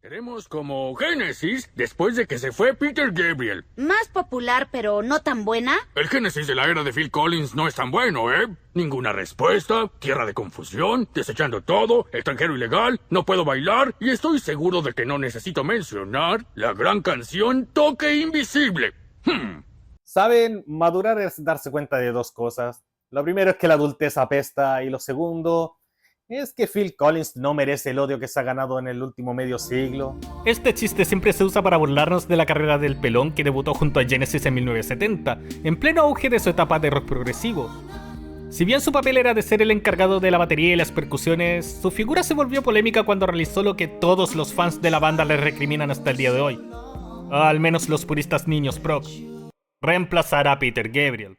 Queremos como Genesis después de que se fue Peter Gabriel. Más popular, pero no tan buena. El Genesis de la era de Phil Collins no es tan bueno, ¿eh? Ninguna respuesta, tierra de confusión, desechando todo, extranjero ilegal, no puedo bailar y estoy seguro de que no necesito mencionar la gran canción Toque Invisible. Saben, madurar es darse cuenta de dos cosas. Lo primero es que la adultez apesta y lo segundo es que Phil Collins no merece el odio que se ha ganado en el último medio siglo. Este chiste siempre se usa para burlarnos de la carrera del pelón que debutó junto a Genesis en 1970, en pleno auge de su etapa de rock progresivo. Si bien su papel era de ser el encargado de la batería y las percusiones, su figura se volvió polémica cuando realizó lo que todos los fans de la banda le recriminan hasta el día de hoy. Al menos los puristas niños prog. Reemplazar a Peter Gabriel.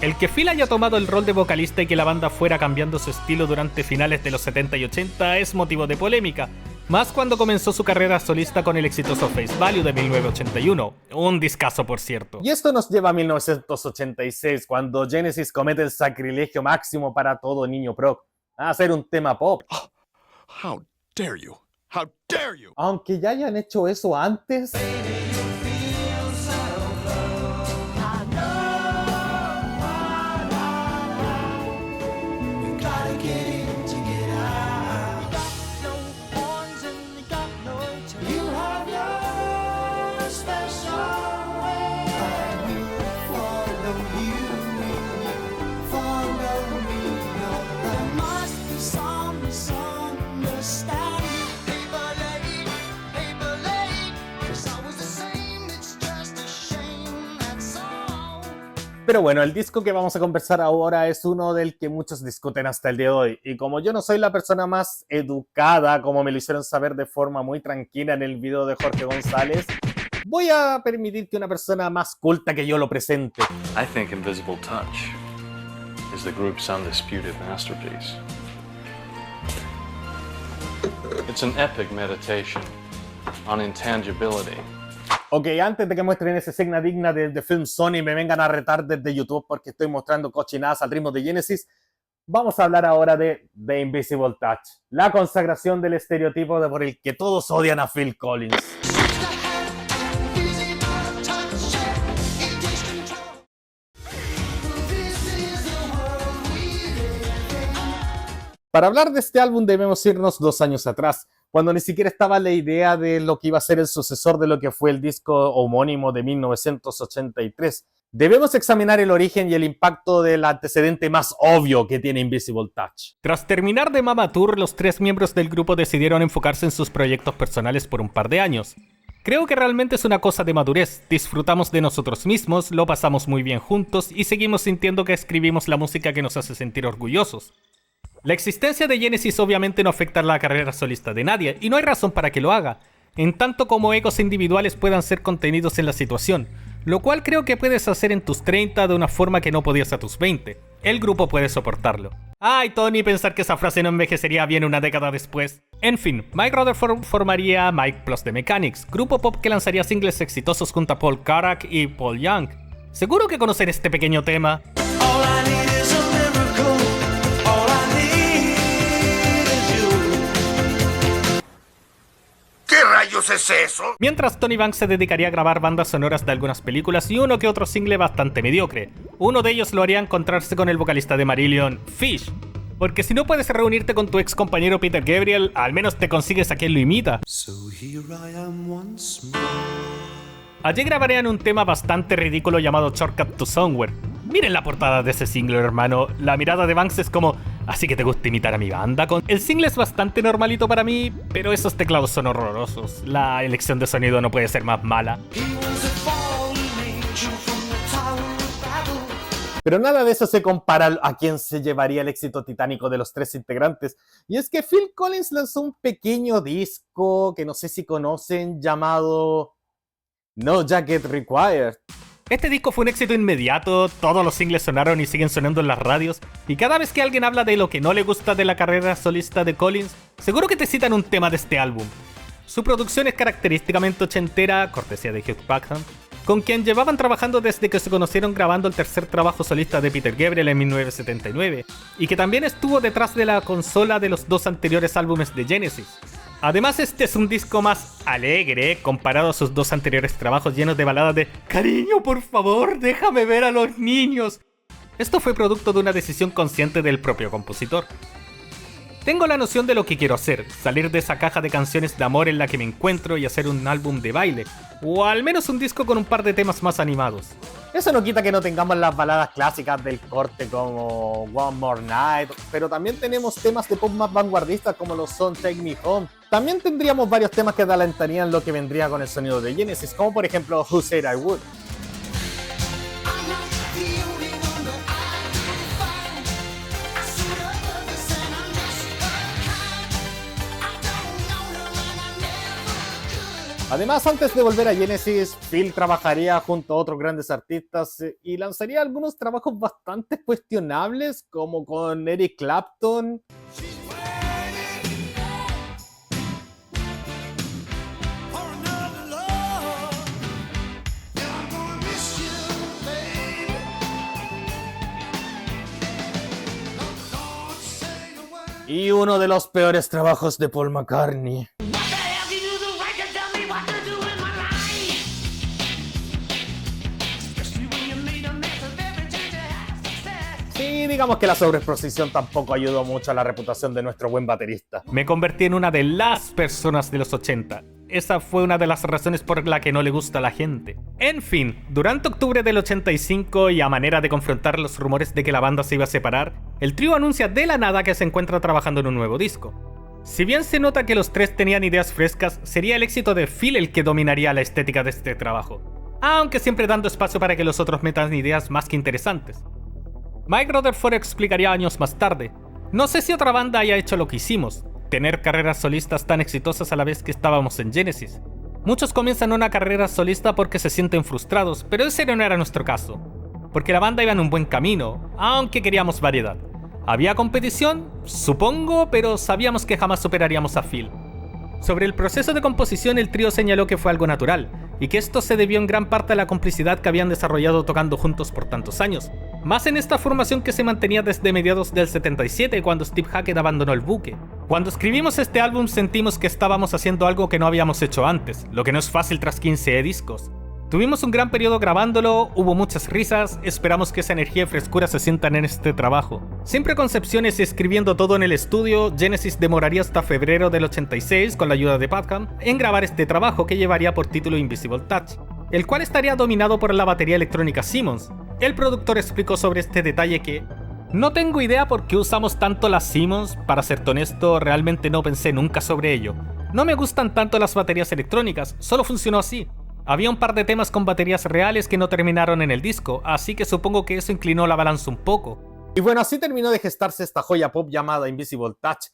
El que Phil haya tomado el rol de vocalista y que la banda fuera cambiando su estilo durante finales de los 70 y 80 es motivo de polémica, más cuando comenzó su carrera solista con el exitoso Face Value de 1981, un discazo por cierto. Y esto nos lleva a 1986, cuando Genesis comete el sacrilegio máximo para todo niño prog, a hacer un tema pop. How dare you? How dare you? Aunque ya hayan hecho eso antes. Pero bueno, el disco que vamos a conversar ahora es uno del que muchos discuten hasta el día de hoy. Y como yo no soy la persona más educada, como me lo hicieron saber de forma muy tranquila en el video de Jorge González, voy a permitir que una persona más culta que yo lo presente. I think Invisible Touch is the group's undisputed masterpiece. It's an epic meditation on intangibility. Ok, antes de que muestren esa escena digna de Film Sony y me vengan a retar desde YouTube porque estoy mostrando cochinadas al ritmo de Genesis, vamos a hablar ahora de The Invisible Touch, la consagración del estereotipo por el que todos odian a Phil Collins. Para hablar de este álbum debemos irnos 2 años atrás, cuando ni siquiera estaba la idea de lo que iba a ser el sucesor de lo que fue el disco homónimo de 1983. Debemos examinar el origen y el impacto del antecedente más obvio que tiene Invisible Touch. Tras terminar de Mama Tour, los 3 miembros del grupo decidieron enfocarse en sus proyectos personales por un par de años. Creo que realmente es una cosa de madurez, disfrutamos de nosotros mismos, lo pasamos muy bien juntos y seguimos sintiendo que escribimos la música que nos hace sentir orgullosos. La existencia de Genesis obviamente no afecta a la carrera solista de nadie, y no hay razón para que lo haga, en tanto como egos individuales puedan ser contenidos en la situación, lo cual creo que puedes hacer en tus 30 de una forma que no podías a tus 20. El grupo puede soportarlo. Ay, Tony, pensar que esa frase no envejecería bien una década después. En fin, Mike Rutherford formaría Mike Plus The Mechanics, grupo pop que lanzaría singles exitosos junto a Paul Carrack y Paul Young. Seguro que conocen este pequeño tema. ¿Qué rayos es eso? Mientras Tony Banks se dedicaría a grabar bandas sonoras de algunas películas y uno que otro single bastante mediocre. Uno de ellos lo haría encontrarse con el vocalista de Marillion, Fish. Porque si no puedes reunirte con tu ex compañero Peter Gabriel, al menos te consigues a quien lo imita. Allí grabarían un tema bastante ridículo llamado Shortcut to Somewhere. Miren la portada de ese single, hermano. La mirada de Banks es como, ¿así que te gusta imitar a mi banda? El single es bastante normalito para mí, pero esos teclados son horrorosos. La elección de sonido no puede ser más mala. Pero nada de eso se compara a quien se llevaría el éxito titánico de los 3 integrantes. Y es que Phil Collins lanzó un pequeño disco que no sé si conocen, llamado No Jacket Required. Este disco fue un éxito inmediato, todos los singles sonaron y siguen sonando en las radios, y cada vez que alguien habla de lo que no le gusta de la carrera solista de Collins, seguro que te citan un tema de este álbum. Su producción es característicamente ochentera, cortesía de Hugh Packard, con quien llevaban trabajando desde que se conocieron grabando el tercer trabajo solista de Peter Gabriel en 1979, y que también estuvo detrás de la consola de los 2 anteriores álbumes de Genesis. Además, este es un disco más alegre comparado a sus dos anteriores trabajos llenos de baladas de "Cariño, por favor, déjame ver a los niños". Esto fue producto de una decisión consciente del propio compositor. Tengo la noción de lo que quiero hacer, salir de esa caja de canciones de amor en la que me encuentro y hacer un álbum de baile, o al menos un disco con un par de temas más animados. Eso no quita que no tengamos las baladas clásicas del corte como One More Night, pero también tenemos temas de pop más vanguardistas como lo son Take Me Home. También tendríamos varios temas que adelantarían lo que vendría con el sonido de Genesis, como por ejemplo Who Said I Would. Además, antes de volver a Genesis, Phil trabajaría junto a otros grandes artistas y lanzaría algunos trabajos bastante cuestionables, como con Eric Clapton. Y uno de los peores trabajos de Paul McCartney. Sí, digamos que la sobreexposición tampoco ayudó mucho a la reputación de nuestro buen baterista. Me convertí en una de las personas de los 80. Esa fue una de las razones por la que no le gusta a la gente. En fin, durante octubre del 85 y a manera de confrontar los rumores de que la banda se iba a separar, el trío anuncia de la nada que se encuentra trabajando en un nuevo disco. Si bien se nota que los tres tenían ideas frescas, sería el éxito de Phil el que dominaría la estética de este trabajo, aunque siempre dando espacio para que los otros metan ideas más que interesantes. Mike Rutherford explicaría años más tarde: "No sé si otra banda haya hecho lo que hicimos, tener carreras solistas tan exitosas a la vez que estábamos en Genesis. Muchos comienzan una carrera solista porque se sienten frustrados, pero ese no era nuestro caso, porque la banda iba en un buen camino, aunque queríamos variedad. Había competición, supongo, pero sabíamos que jamás superaríamos a Phil". Sobre el proceso de composición, el trío señaló que fue algo natural, y que esto se debió en gran parte a la complicidad que habían desarrollado tocando juntos por tantos años, más en esta formación que se mantenía desde mediados del 77, cuando Steve Hackett abandonó el buque. Cuando escribimos este álbum sentimos que estábamos haciendo algo que no habíamos hecho antes, lo que no es fácil tras 15 discos. Tuvimos un gran periodo grabándolo, hubo muchas risas, esperamos que esa energía y frescura se sientan en este trabajo. Siempre concepciones y escribiendo todo en el estudio, Genesis demoraría hasta febrero del 86, con la ayuda de Padgham, en grabar este trabajo que llevaría por título Invisible Touch, el cual estaría dominado por la batería electrónica Simmons. El productor explicó sobre este detalle que: "No tengo idea por qué usamos tanto las Simmons, para serte honesto, realmente no pensé nunca sobre ello. No me gustan tanto las baterías electrónicas, solo funcionó así. Había un par de temas con baterías reales que no terminaron en el disco, así que supongo que eso inclinó la balanza un poco". Y bueno, así terminó de gestarse esta joya pop llamada Invisible Touch,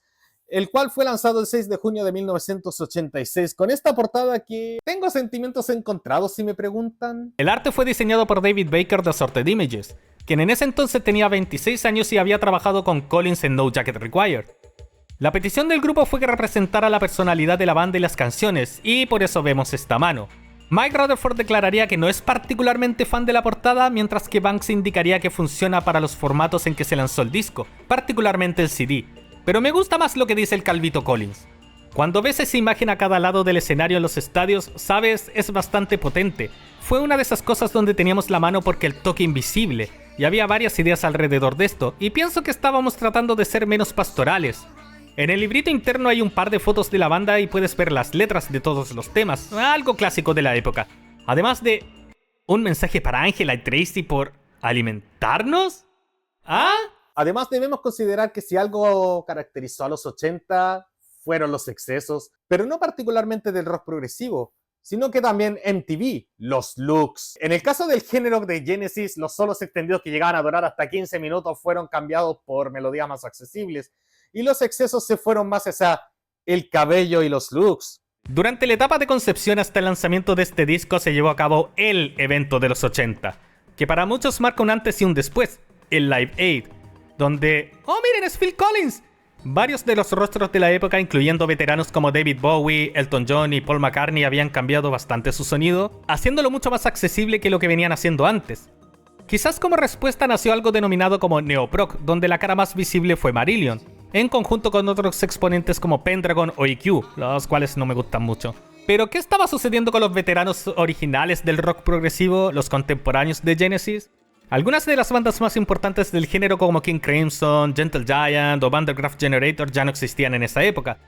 el cual fue lanzado el 6 de junio de 1986, con esta portada que tengo sentimientos encontrados si me preguntan. El arte fue diseñado por David Baker de Assorted Images, quien en ese entonces tenía 26 años y había trabajado con Collins en No Jacket Required. La petición del grupo fue que representara la personalidad de la banda y las canciones, y por eso vemos esta mano. Mike Rutherford declararía que no es particularmente fan de la portada, mientras que Banks indicaría que funciona para los formatos en que se lanzó el disco, particularmente el CD. Pero me gusta más lo que dice el calvito Collins. "Cuando ves esa imagen a cada lado del escenario en los estadios, sabes, es bastante potente. Fue una de esas cosas donde teníamos la mano porque el toque invisible, y había varias ideas alrededor de esto, y pienso que estábamos tratando de ser menos pastorales. En el librito interno hay un par de fotos de la banda y puedes ver las letras de todos los temas, algo clásico de la época. Además de un mensaje para Angela y Tracy por alimentarnos. ¿Ah? Además, debemos considerar que si algo caracterizó a los 80 fueron los excesos, pero no particularmente del rock progresivo, sino que también MTV, los looks. En el caso del género de Genesis, los solos extendidos que llegaban a durar hasta 15 minutos fueron cambiados por melodías más accesibles, y los excesos se fueron más hacia el cabello y los looks. Durante la etapa de concepción hasta el lanzamiento de este disco se llevó a cabo el evento de los 80, que para muchos marca un antes y un después, el Live Aid, donde... ¡Oh, miren, es Phil Collins! Varios de los rostros de la época, incluyendo veteranos como David Bowie, Elton John y Paul McCartney, habían cambiado bastante su sonido, haciéndolo mucho más accesible que lo que venían haciendo antes. Quizás como respuesta nació algo denominado como neoprog, donde la cara más visible fue Marillion. en conjunto con otros exponentes como Pendragon o EQ, los cuales no me gustan mucho. Pero, ¿qué estaba sucediendo con los veteranos originales del rock progresivo, los contemporáneos de Genesis? Algunas de las bandas más importantes del género como King Crimson, Gentle Giant o Vandergraaf Generator ya no existían en esa época.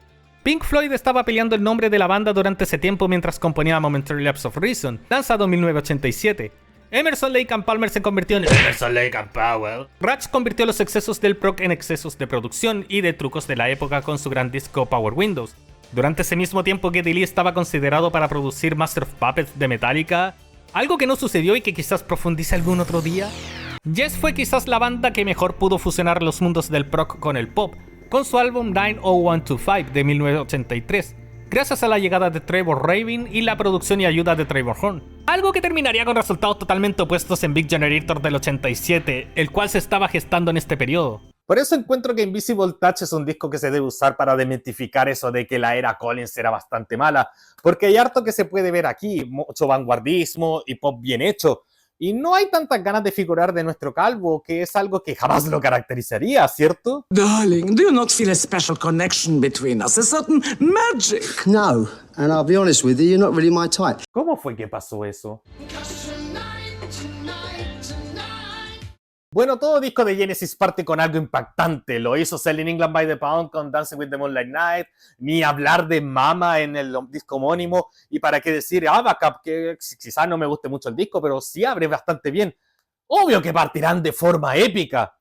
Pink Floyd estaba peleando el nombre de la banda durante ese tiempo mientras componía Momentary Lapse of Reason, lanzado en 1987. Emerson, Lake and Palmer se convirtió en Emerson, Lake and Powell. Rush convirtió los excesos del prog en excesos de producción y de trucos de la época con su gran disco Power Windows. Durante ese mismo tiempo, Geddy Lee estaba considerado para producir Master of Puppets de Metallica, algo que no sucedió y que quizás profundice algún otro día. Yes fue quizás la banda que mejor pudo fusionar los mundos del prog con el pop, con su álbum 90125 de 1983, gracias a la llegada de Trevor Rabin y la producción y ayuda de Trevor Horn. Algo que terminaría con resultados totalmente opuestos en Big Generator del 87, el cual se estaba gestando en este periodo. Por eso encuentro que Invisible Touch es un disco que se debe usar para desmitificar eso de que la era Collins era bastante mala, porque hay harto que se puede ver aquí, mucho vanguardismo y pop bien hecho, y no hay tantas ganas de figurar de nuestro calvo, que es algo que jamás lo caracterizaría, ¿cierto? Darling, do you not feel a special connection between us? A certain magic? No, and I'll be honest with you, you're not really my type. ¿Cómo fue que pasó eso? Bueno, todo disco de Genesis parte con algo impactante. Lo hizo Selling England by the Pound con Dancing with the Moonlight Night, ni hablar de Mama en el disco homónimo, y para qué decir Abacab, que quizás no me guste mucho el disco, pero sí abre bastante bien. Obvio que partirán de forma épica.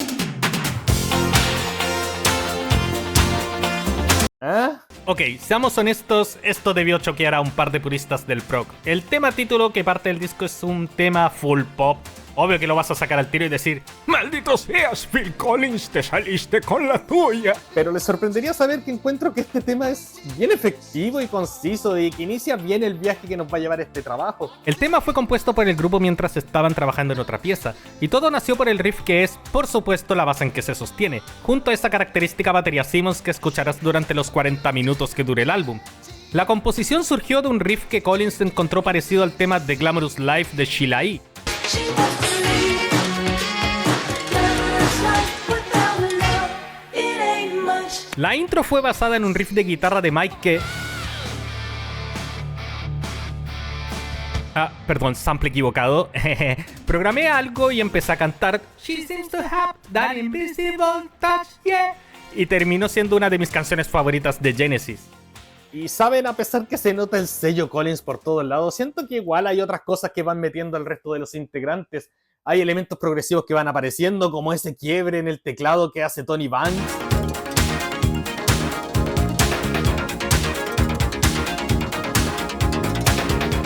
¿Eh? Ok, seamos honestos, esto debió choquear a un par de puristas del prog. El tema título que parte del disco es un tema full pop. Obvio que lo vas a sacar al tiro y decir ¡Maldito seas, Phil Collins! ¡Te saliste con la tuya! Pero les sorprendería saber que encuentro que este tema es bien efectivo y conciso y que inicia bien el viaje que nos va a llevar este trabajo. El tema fue compuesto por el grupo mientras estaban trabajando en otra pieza, y todo nació por el riff que es, por supuesto, la base en que se sostiene, junto a esa característica batería Simmons que escucharás durante los 40 minutos que dure el álbum. La composición surgió de un riff que Collins encontró parecido al tema The Glamorous Life de Sheila E. La intro fue basada en un riff de guitarra de Mike que... sample equivocado. Programé algo y empecé a cantar She seems to have that invisible touch, yeah. Y terminó siendo una de mis canciones favoritas de Genesis. Y saben, a pesar que se nota el sello Collins por todos lados, siento que igual hay otras cosas que van metiendo al resto de los integrantes. Hay elementos progresivos que van apareciendo, como ese quiebre en el teclado que hace Tony Banks.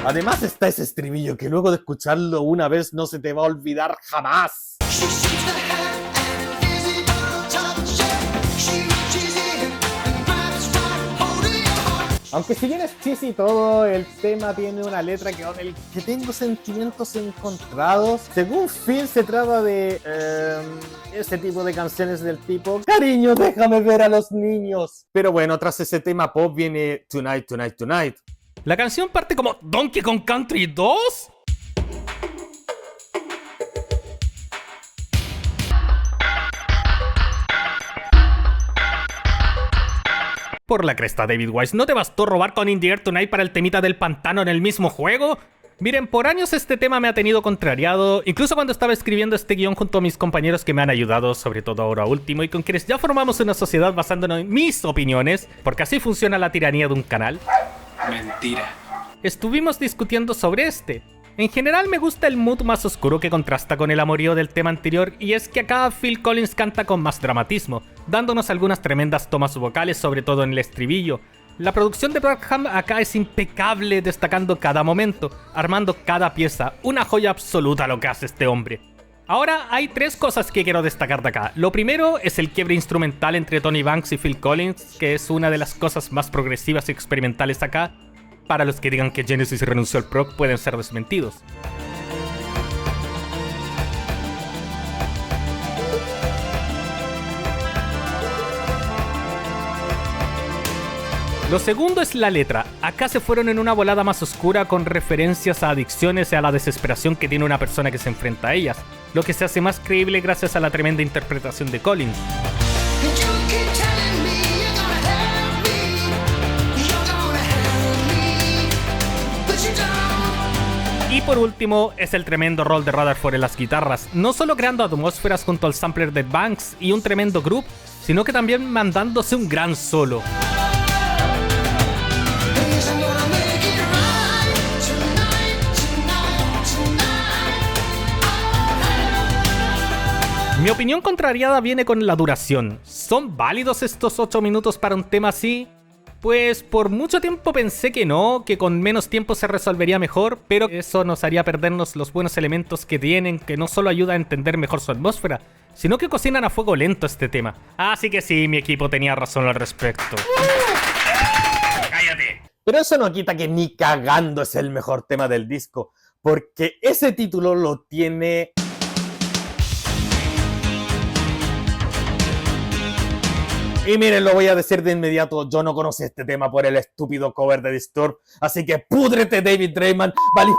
Además está ese estribillo que luego de escucharlo una vez no se te va a olvidar jamás. Aunque si bien es cheesy y todo, el tema tiene una letra con el que tengo sentimientos encontrados. Según Phil, se trata de ese tipo de canciones del tipo cariño, déjame ver a los niños. Pero bueno, tras ese tema pop viene Tonight, Tonight, Tonight. La canción parte como Donkey Kong Country 2. Por la cresta, David Wise, ¿no te bastó robar con In the Air Tonight para el temita del pantano en el mismo juego? Miren, por años este tema me ha tenido contrariado, incluso cuando estaba escribiendo este guión junto a mis compañeros que me han ayudado, sobre todo ahora último, y con quienes ya formamos una sociedad basándonos en mis opiniones, porque así funciona la tiranía de un canal. Mentira. Estuvimos discutiendo sobre este. En general me gusta el mood más oscuro que contrasta con el amorío del tema anterior, y es que acá Phil Collins canta con más dramatismo, dándonos algunas tremendas tomas vocales, sobre todo en el estribillo. La producción de Brackham acá es impecable, destacando cada momento, armando cada pieza, una joya absoluta lo que hace este hombre. Ahora hay tres cosas que quiero destacar de acá. Lo primero es el quiebre instrumental entre Tony Banks y Phil Collins, que es una de las cosas más progresivas y experimentales acá. Para los que digan que Genesis renunció al prog pueden ser desmentidos. Lo segundo es la letra. Acá se fueron en una volada más oscura con referencias a adicciones y a la desesperación que tiene una persona que se enfrenta a ellas, lo que se hace más creíble gracias a la tremenda interpretación de Collins. Y por último, es el tremendo rol de Rutherford en las guitarras, no solo creando atmósferas junto al sampler de Banks y un tremendo groove, sino que también mandándose un gran solo. Mi opinión contrariada viene con la duración. ¿Son válidos estos 8 minutos para un tema así? Pues por mucho tiempo pensé que no, que con menos tiempo se resolvería mejor, pero eso nos haría perdernos los buenos elementos que tienen, que no solo ayuda a entender mejor su atmósfera, sino que cocinan a fuego lento este tema. Así que sí, mi equipo tenía razón al respecto. ¡Cállate! Pero eso no quita que ni cagando es el mejor tema del disco, porque ese título lo tiene... Y miren, lo voy a decir de inmediato, yo no conocí este tema por el estúpido cover de Disturbed, así que púdrete, David Draiman, vale.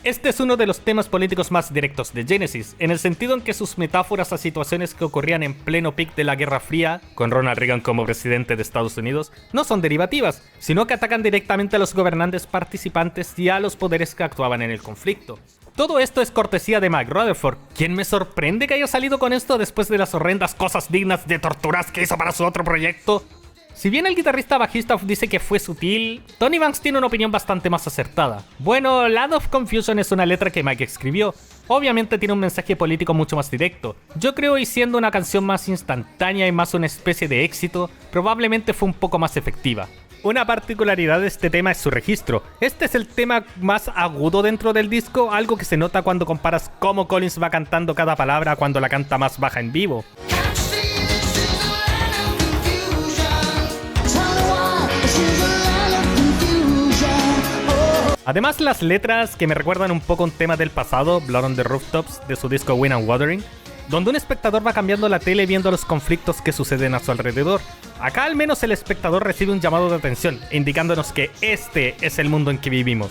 Este es uno de los temas políticos más directos de Genesis, en el sentido en que sus metáforas a situaciones que ocurrían en pleno pic de la Guerra Fría, con Ronald Reagan como presidente de Estados Unidos, no son derivativas, sino que atacan directamente a los gobernantes participantes y a los poderes que actuaban en el conflicto. Todo esto es cortesía de Mike Rutherford, quien me sorprende que haya salido con esto después de las horrendas cosas dignas de torturas que hizo para su otro proyecto. Si bien el guitarrista bajista dice que fue sutil, Tony Banks tiene una opinión bastante más acertada. Bueno, Land of Confusion es una letra que Mike escribió. Obviamente tiene un mensaje político mucho más directo. Yo creo, y siendo una canción más instantánea y más una especie de éxito, probablemente fue un poco más efectiva. Una particularidad de este tema es su registro. Este es el tema más agudo dentro del disco, algo que se nota cuando comparas cómo Collins va cantando cada palabra cuando la canta más baja en vivo. Además, las letras que me recuerdan un poco un tema del pasado, Blood on the Rooftops, de su disco Wind and Wuthering, donde un espectador va cambiando la tele viendo los conflictos que suceden a su alrededor. Acá al menos el espectador recibe un llamado de atención, indicándonos que este es el mundo en que vivimos.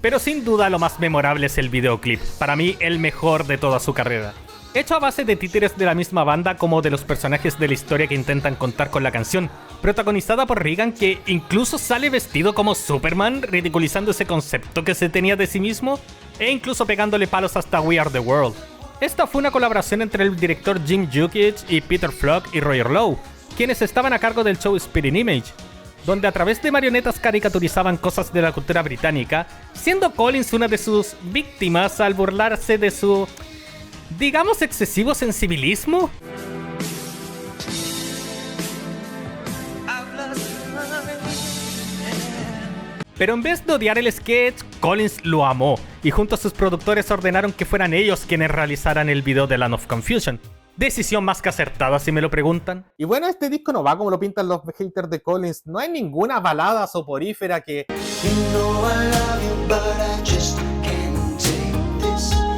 Pero sin duda lo más memorable es el videoclip, para mí el mejor de toda su carrera. Hecho a base de títeres de la misma banda como de los personajes de la historia que intentan contar con la canción, protagonizada por Reagan, que incluso sale vestido como Superman, ridiculizando ese concepto que se tenía de sí mismo, e incluso pegándole palos hasta We Are The World. Esta fue una colaboración entre el director Jim Jukic y Peter Flock y Roger Lowe, quienes estaban a cargo del show Spitting Image, donde a través de marionetas caricaturizaban cosas de la cultura británica, siendo Collins una de sus víctimas al burlarse de su, digamos, excesivo sensibilismo. Pero en vez de odiar el sketch, Collins lo amó, y junto a sus productores ordenaron que fueran ellos quienes realizaran el video de Land of Confusion. Decisión más que acertada, si me lo preguntan. Y bueno, este disco no va como lo pintan los haters de Collins. No hay ninguna balada soporífera que...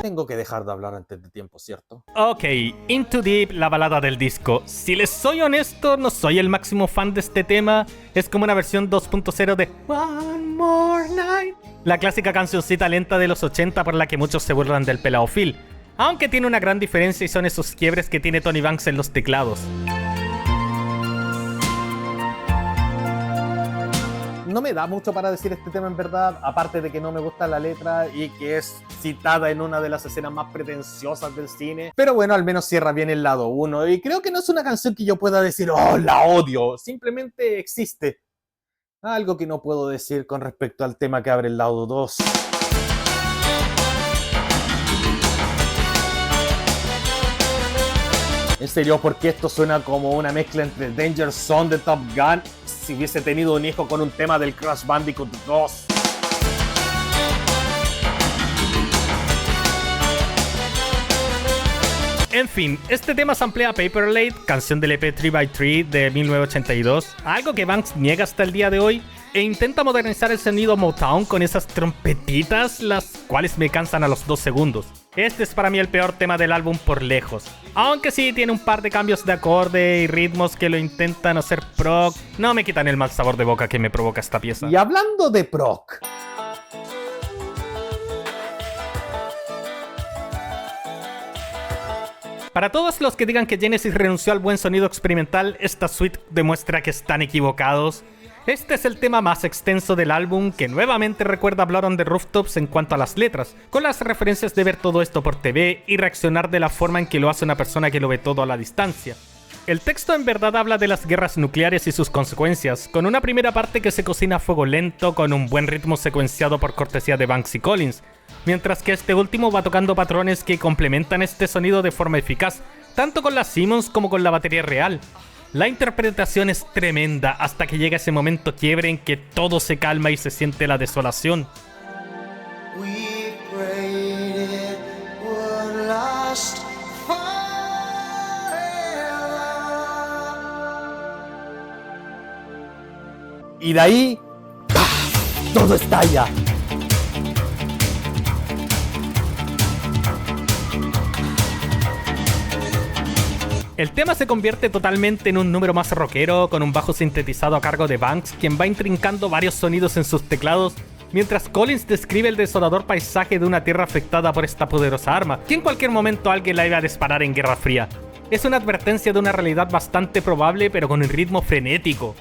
Tengo que dejar de hablar antes de tiempo, ¿cierto? Ok, Into Deep, la balada del disco. Si les soy honesto, no soy el máximo fan de este tema. Es como una versión 2.0 de One More Night, la clásica cancioncita lenta de los 80 por la que muchos se burlan del pelao Phil. Aunque tiene una gran diferencia y son esos quiebres que tiene Tony Banks en los teclados. No me da mucho para decir este tema en verdad, aparte de que no me gusta la letra y que es citada en una de las escenas más pretenciosas del cine. Pero bueno, al menos cierra bien el lado 1 y creo que no es una canción que yo pueda decir, oh, la odio, simplemente existe. Algo que no puedo decir con respecto al tema que abre el lado 2. En serio, porque esto suena como una mezcla entre Danger Zone de Top Gun si hubiese tenido un hijo con un tema del Crash Bandicoot 2. En fin, este tema samplea Paper Late, canción del EP 3x3 de 1982, algo que Banks niega hasta el día de hoy, e intenta modernizar el sonido Motown con esas trompetitas, las cuales me cansan a los 2 segundos. Este es para mí el peor tema del álbum por lejos. Aunque sí tiene un par de cambios de acorde y ritmos que lo intentan hacer prog, no me quitan el mal sabor de boca que me provoca esta pieza. Y hablando de prog, Para todos los que digan que Genesis renunció al buen sonido experimental, esta suite demuestra que están equivocados. Este es el tema más extenso del álbum, que nuevamente recuerda a Blood on the Rooftops en cuanto a las letras, con las referencias de ver todo esto por TV y reaccionar de la forma en que lo hace una persona que lo ve todo a la distancia. El texto en verdad habla de las guerras nucleares y sus consecuencias, con una primera parte que se cocina a fuego lento con un buen ritmo secuenciado por cortesía de Banks y Collins, mientras que este último va tocando patrones que complementan este sonido de forma eficaz, tanto con la Simmons como con la batería real. La interpretación es tremenda hasta que llega ese momento quiebre en que todo se calma y se siente la desolación. Y de ahí, ¡pah!, todo estalla. El tema se convierte totalmente en un número más rockero, con un bajo sintetizado a cargo de Banks, quien va intrincando varios sonidos en sus teclados, mientras Collins describe el desolador paisaje de una tierra afectada por esta poderosa arma, que en cualquier momento alguien la iba a disparar en Guerra Fría. Es una advertencia de una realidad bastante probable, pero con un ritmo frenético.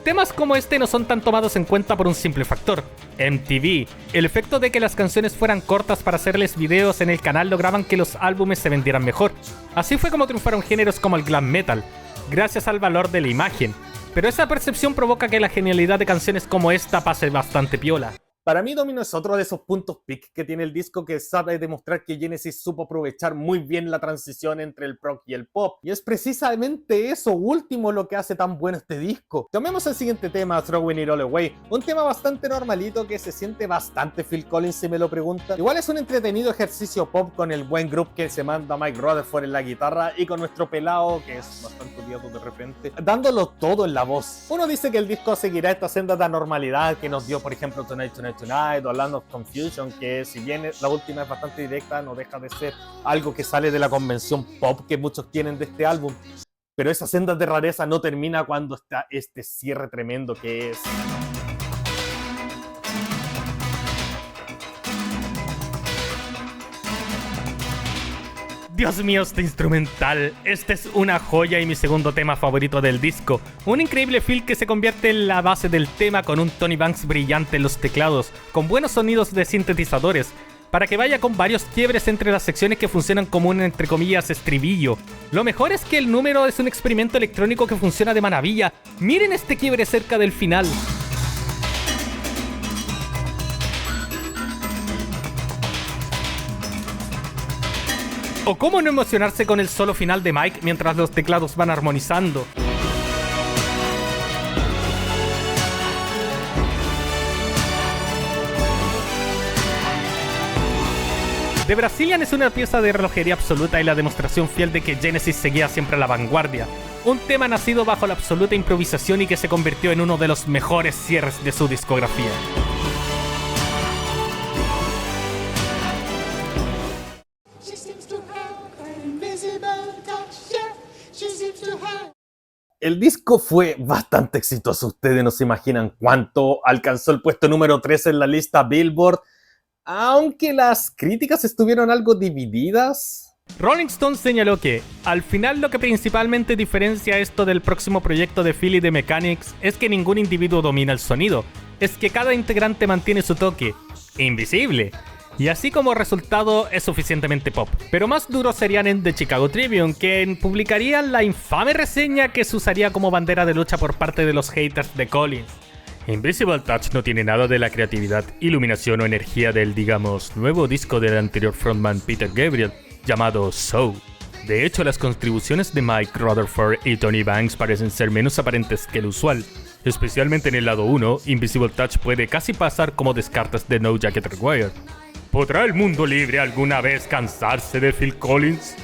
Temas como este no son tan tomados en cuenta por un simple factor: MTV. El efecto de que las canciones fueran cortas para hacerles videos en el canal lograban que los álbumes se vendieran mejor. Así fue como triunfaron géneros como el glam metal, gracias al valor de la imagen. Pero esa percepción provoca que la genialidad de canciones como esta pase bastante piola. Para mí, Domino es otro de esos puntos peak que tiene el disco, que sabe demostrar que Genesis supo aprovechar muy bien la transición entre el prog y el pop. Y es precisamente eso último lo que hace tan bueno este disco. Tomemos el siguiente tema, Throwing It All Away. Un tema bastante normalito que se siente bastante Phil Collins, si me lo preguntan. Igual es un entretenido ejercicio pop con el buen groove que se manda Mike Rutherford en la guitarra y con nuestro pelado, que es bastante odiado de repente, dándolo todo en la voz. Uno dice que el disco seguirá esta senda de anormalidad que nos dio, por ejemplo, Tonight o Land of Confusion, que si bien la última es bastante directa, no deja de ser algo que sale de la convención pop que muchos tienen de este álbum. Pero esa senda de rareza no termina cuando está este cierre tremendo que es... Dios mío, este instrumental. Este es una joya y mi segundo tema favorito del disco. Un increíble fill que se convierte en la base del tema, con un Tony Banks brillante en los teclados, con buenos sonidos de sintetizadores, para que vaya con varios quiebres entre las secciones que funcionan como un, entre comillas, estribillo. Lo mejor es que el número es un experimento electrónico que funciona de maravilla. Miren este quiebre cerca del final. O cómo no emocionarse con el solo final de Mike mientras los teclados van armonizando. The Brazilian es una pieza de relojería absoluta y la demostración fiel de que Genesis seguía siempre a la vanguardia. Un tema nacido bajo la absoluta improvisación y que se convirtió en uno de los mejores cierres de su discografía. El disco fue bastante exitoso, ustedes no se imaginan cuánto. Alcanzó el puesto número 13 en la lista Billboard, aunque las críticas estuvieron algo divididas. Rolling Stone señaló que, al final, lo que principalmente diferencia esto del próximo proyecto de Phil y The Mechanics es que ningún individuo domina el sonido, es que cada integrante mantiene su toque, invisible. Y así como resultado es suficientemente pop. Pero más duros serían en The Chicago Tribune, que publicarían la infame reseña que se usaría como bandera de lucha por parte de los haters de Collins. Invisible Touch no tiene nada de la creatividad, iluminación o energía del, digamos, nuevo disco del anterior frontman Peter Gabriel, llamado So. De hecho, las contribuciones de Mike Rutherford y Tony Banks parecen ser menos aparentes que el usual. Especialmente en el lado 1, Invisible Touch puede casi pasar como descartes de No Jacket Required. ¿Podrá el mundo libre alguna vez cansarse de Phil Collins?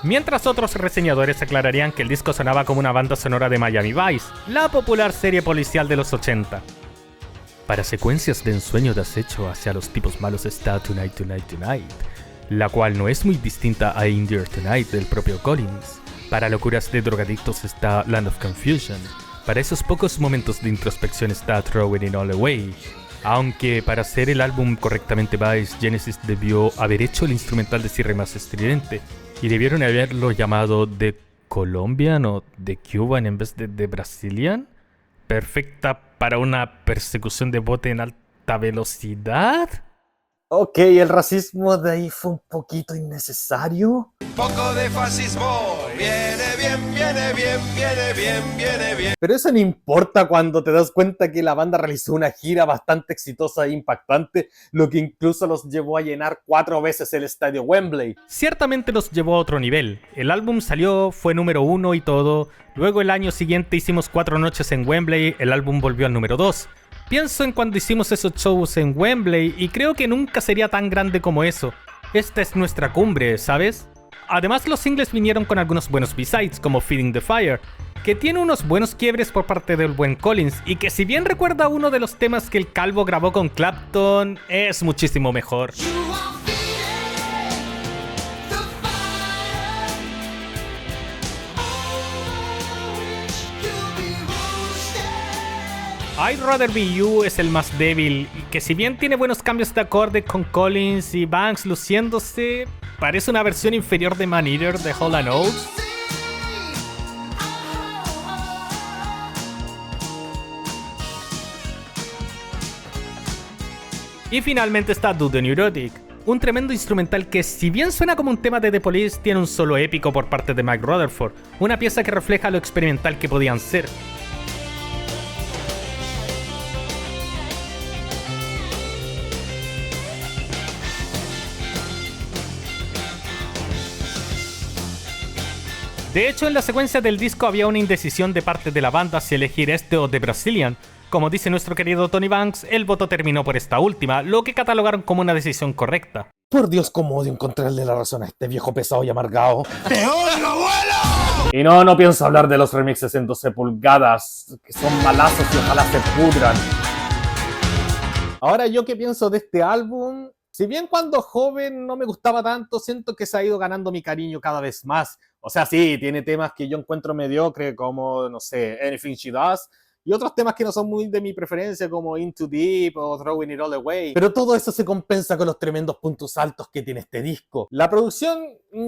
Mientras otros reseñadores aclararían que el disco sonaba como una banda sonora de Miami Vice, la popular serie policial de los 80. Para secuencias de ensueño de acecho hacia los tipos malos está Tonight, Tonight, Tonight, la cual no es muy distinta a In There Tonight del propio Collins. Para locuras de drogadictos está Land of Confusion. Para esos pocos momentos de introspección está Throwing It All Away. Aunque para hacer el álbum correctamente Vice, Genesis debió haber hecho el instrumental de cierre más estridente y debieron haberlo llamado The Colombian o The Cuban en vez de The Brazilian. Perfecta para una persecución de bote en alta velocidad. Ok, el racismo de ahí fue un poquito innecesario. Poco de fascismo. Viene bien, viene bien, viene bien, viene bien. Pero eso no importa cuando te das cuenta que la banda realizó una gira bastante exitosa e impactante, lo que incluso los llevó a llenar 4 veces el estadio Wembley. Ciertamente los llevó a otro nivel. El álbum salió, fue número 1 y todo. Luego el año siguiente hicimos 4 noches en Wembley, el álbum volvió al número 2. Pienso en cuando hicimos esos shows en Wembley y creo que nunca sería tan grande como eso. Esta es nuestra cumbre, ¿sabes? Además los singles vinieron con algunos buenos B-sides como Feeding the Fire, que tiene unos buenos quiebres por parte del buen Collins y que si bien recuerda uno de los temas que el Calvo grabó con Clapton, es muchísimo mejor. I'd Rather Be You es el más débil, y que si bien tiene buenos cambios de acorde con Collins y Banks luciéndose, parece una versión inferior de Man Eater de Hall & Oates. Y finalmente está Do the Neurotic, un tremendo instrumental que si bien suena como un tema de The Police, tiene un solo épico por parte de Mike Rutherford, una pieza que refleja lo experimental que podían ser. De hecho, en la secuencia del disco había una indecisión de parte de la banda si elegir este o The Brazilian. Como dice nuestro querido Tony Banks, el voto terminó por esta última, lo que catalogaron como una decisión correcta. Por Dios, cómo odio encontrarle la razón a este viejo pesado y amargado. ¡Te odio, abuelo! Y no pienso hablar de los remixes en 12 pulgadas, que son malazos y ojalá se pudran. Ahora, ¿yo qué pienso de este álbum? Si bien cuando joven no me gustaba tanto, siento que se ha ido ganando mi cariño cada vez más. O sea, sí, tiene temas que yo encuentro mediocre, como, no sé, Anything She Does, y otros temas que no son muy de mi preferencia, como Into Deep o Throwing It All Away. Pero todo eso se compensa con los tremendos puntos altos que tiene este disco. La producción,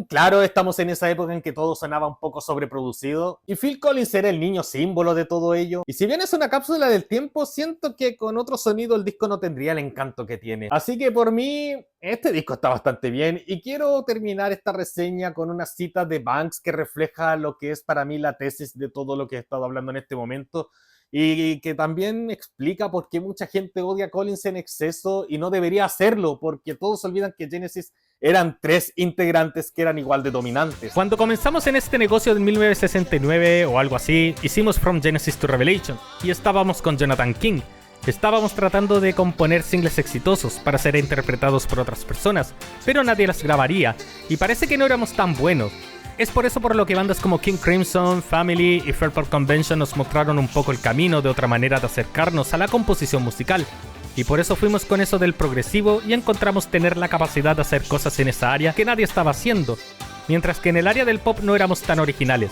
claro, estamos en esa época en que todo sonaba un poco sobreproducido, y Phil Collins era el niño símbolo de todo ello. Y si bien es una cápsula del tiempo, siento que con otro sonido el disco no tendría el encanto que tiene. Así que por mí, este disco está bastante bien, y quiero terminar esta reseña con una cita de Banks que refleja lo que es para mí la tesis de todo lo que he estado hablando en este momento, y que también explica por qué mucha gente odia a Collins en exceso y no debería hacerlo, porque todos olvidan que Genesis eran 3 integrantes que eran igual de dominantes. Cuando comenzamos en este negocio en 1969 o algo así, hicimos From Genesis to Revelation y estábamos con Jonathan King. Estábamos tratando de componer singles exitosos para ser interpretados por otras personas, pero nadie las grabaría y parece que no éramos tan buenos. Es por eso por lo que bandas como King Crimson, Family y Fairport Convention nos mostraron un poco el camino de otra manera de acercarnos a la composición musical. Y por eso fuimos con eso del progresivo y encontramos tener la capacidad de hacer cosas en esa área que nadie estaba haciendo, mientras que en el área del pop no éramos tan originales.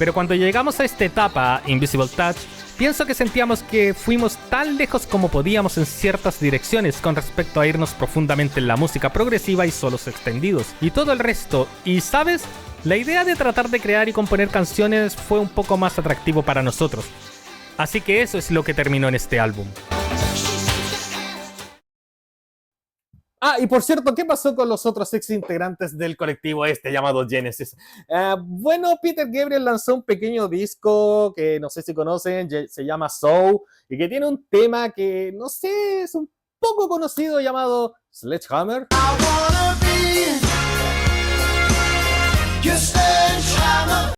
Pero cuando llegamos a esta etapa, Invisible Touch, pienso que sentíamos que fuimos tan lejos como podíamos en ciertas direcciones con respecto a irnos profundamente en la música progresiva y solos extendidos y todo el resto. Y ¿sabes? La idea de tratar de crear y componer canciones fue un poco más atractivo para nosotros. Así que eso es lo que terminó en este álbum. Ah, y por cierto, ¿qué pasó con los otros ex integrantes del colectivo este llamado Genesis? Bueno, Peter Gabriel lanzó un pequeño disco que no sé si conocen, se llama Soul, y que tiene un tema que, no sé, es un poco conocido llamado Sledgehammer.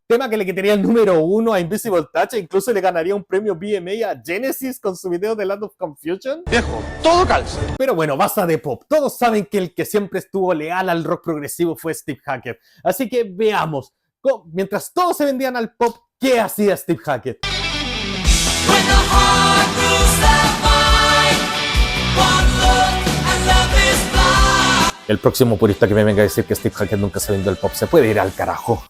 Tema que le quitaría el número 1 a Invisible Touch e incluso le ganaría un premio BMA a Genesis con su video de Land of Confusion. Viejo, todo calza. Pero bueno, basta de pop. Todos saben que el que siempre estuvo leal al rock progresivo fue Steve Hackett. Así que veamos, mientras todos se vendían al pop, ¿qué hacía Steve Hackett? El próximo purista que me venga a decir que Steve Hackett nunca se vendió al pop se puede ir al carajo.